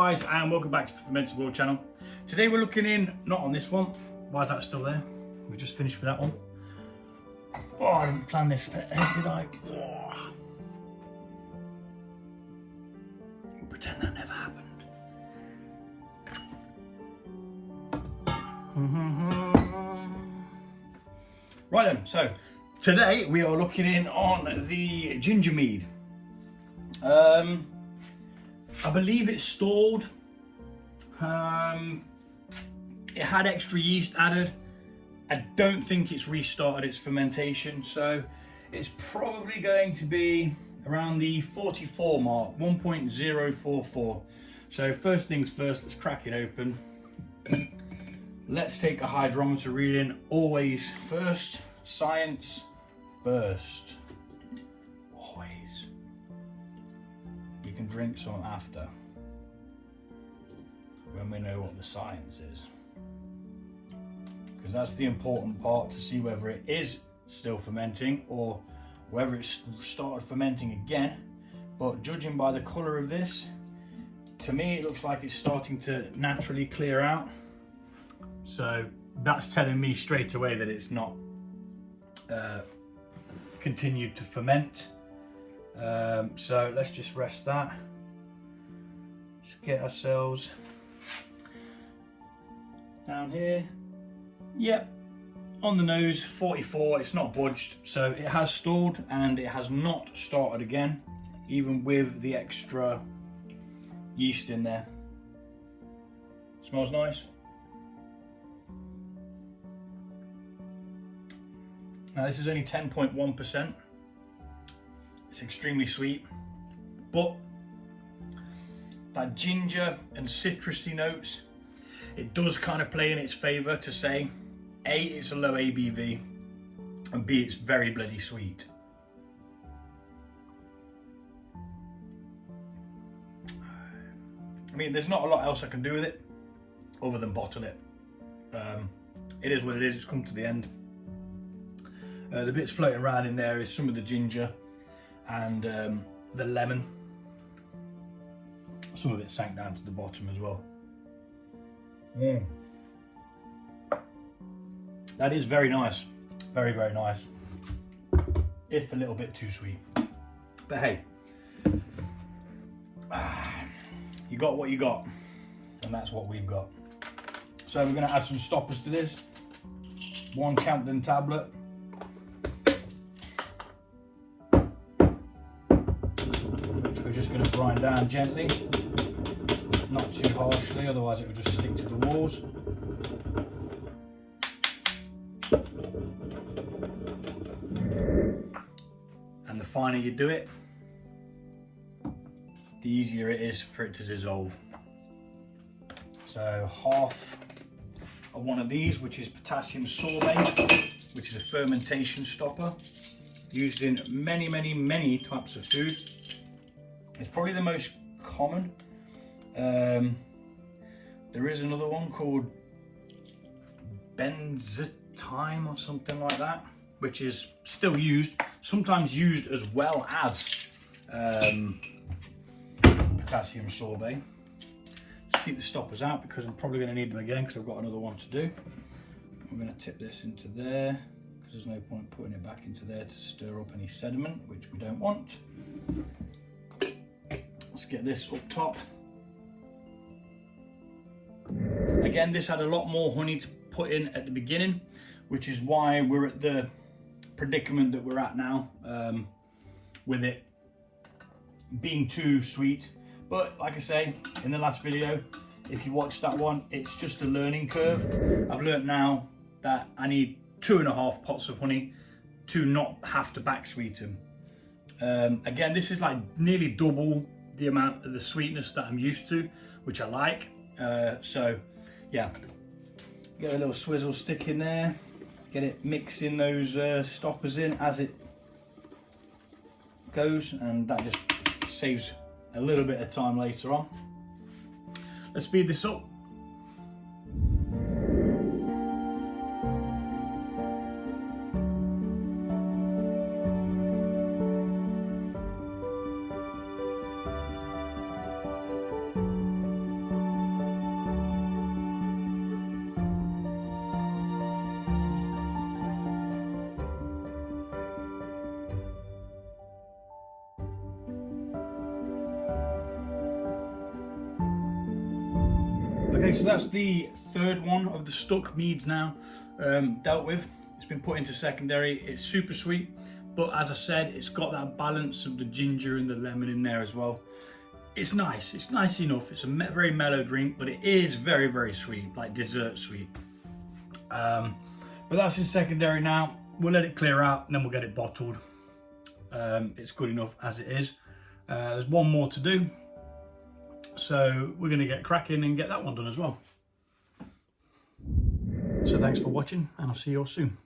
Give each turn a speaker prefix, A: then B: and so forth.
A: guys, and welcome back to the Fermented World channel. Today we're looking in, not on this one. Why is that still there? We just finished with that one. Oh, I didn't plan this, did I? Oh. We'll pretend that never happened. Right then, so today we are looking in on the ginger mead. I believe it's stalled. It had extra yeast added. I don't think it's restarted its fermentation, so it's probably going to be around the 44 mark, 1.044. So first things first, let's crack it open. Let's take a hydrometer reading, always first, science first. Always. You can drink some after, when we know what the science is. Because that's the important part, to see whether it is still fermenting or whether it's started fermenting again. But judging by the colour of this, to me it looks like it's starting to naturally clear out. So that's telling me straight away that it's not continued to ferment. So let's just rest that. Just get ourselves down here. Yep, on the nose, 44. It's not budged, so it has stalled and it has not started again, even with the extra yeast in there. Smells nice. Now this is only 10.1%. It's extremely sweet, but that ginger and citrusy notes, it does kind of play in its favour to say, A, it's a low ABV, and B, it's very bloody sweet. I mean, there's not a lot else I can do with it other than bottle it. It is what it is, it's come to the end. The bits floating around in there is some of the ginger and the lemon. Some of it sank down to the bottom as well. That is very nice. Very, very nice. If a little bit too sweet. But hey, you got what you got, and that's what we've got. So we're going to add some stoppers to this. 1 Campden tablet. Which we're just going to grind down gently. Not too harshly, otherwise it will just stick to the walls. And the finer you do it, the easier it is for it to dissolve. So half of one of these, which is potassium sorbate, which is a fermentation stopper, used in many, many, many types of food. It's probably the most common. There is another one called benzetime or something like that, which is still used, sometimes used as well as potassium sorbate. Let's keep the stoppers out because I'm probably going to need them again because I've got another one to do. I'm going to tip this into there because there's no point putting it back into there to stir up any sediment, which we don't want. Let's get this up top. Again, this had a lot more honey to put in at the beginning, which is why we're at the predicament that we're at now, with it being too sweet. But like I say in the last video, if you watched that one, it's just a learning curve. I've learned now that I need 2.5 pots of honey to not have to back sweeten. Again, this is like nearly double the amount of the sweetness that I'm used to, which I like. So yeah, get a little swizzle stick in there, get it mixing those stoppers in as it goes, and that just saves a little bit of time later on. Let's speed this up. Okay, so that's the third one of the stuck meads now dealt with. It's been put into secondary. It's super sweet, but as I said, it's got that balance of the ginger and the lemon in there as well. It's nice. It's nice enough. It's a very mellow drink, but it is very, very sweet, like dessert sweet. But that's in secondary now. We'll let it clear out and then we'll get it bottled. It's good enough as it is. There's one more to do. So we're going to get cracking and get that one done as well. So thanks for watching, and I'll see you all soon.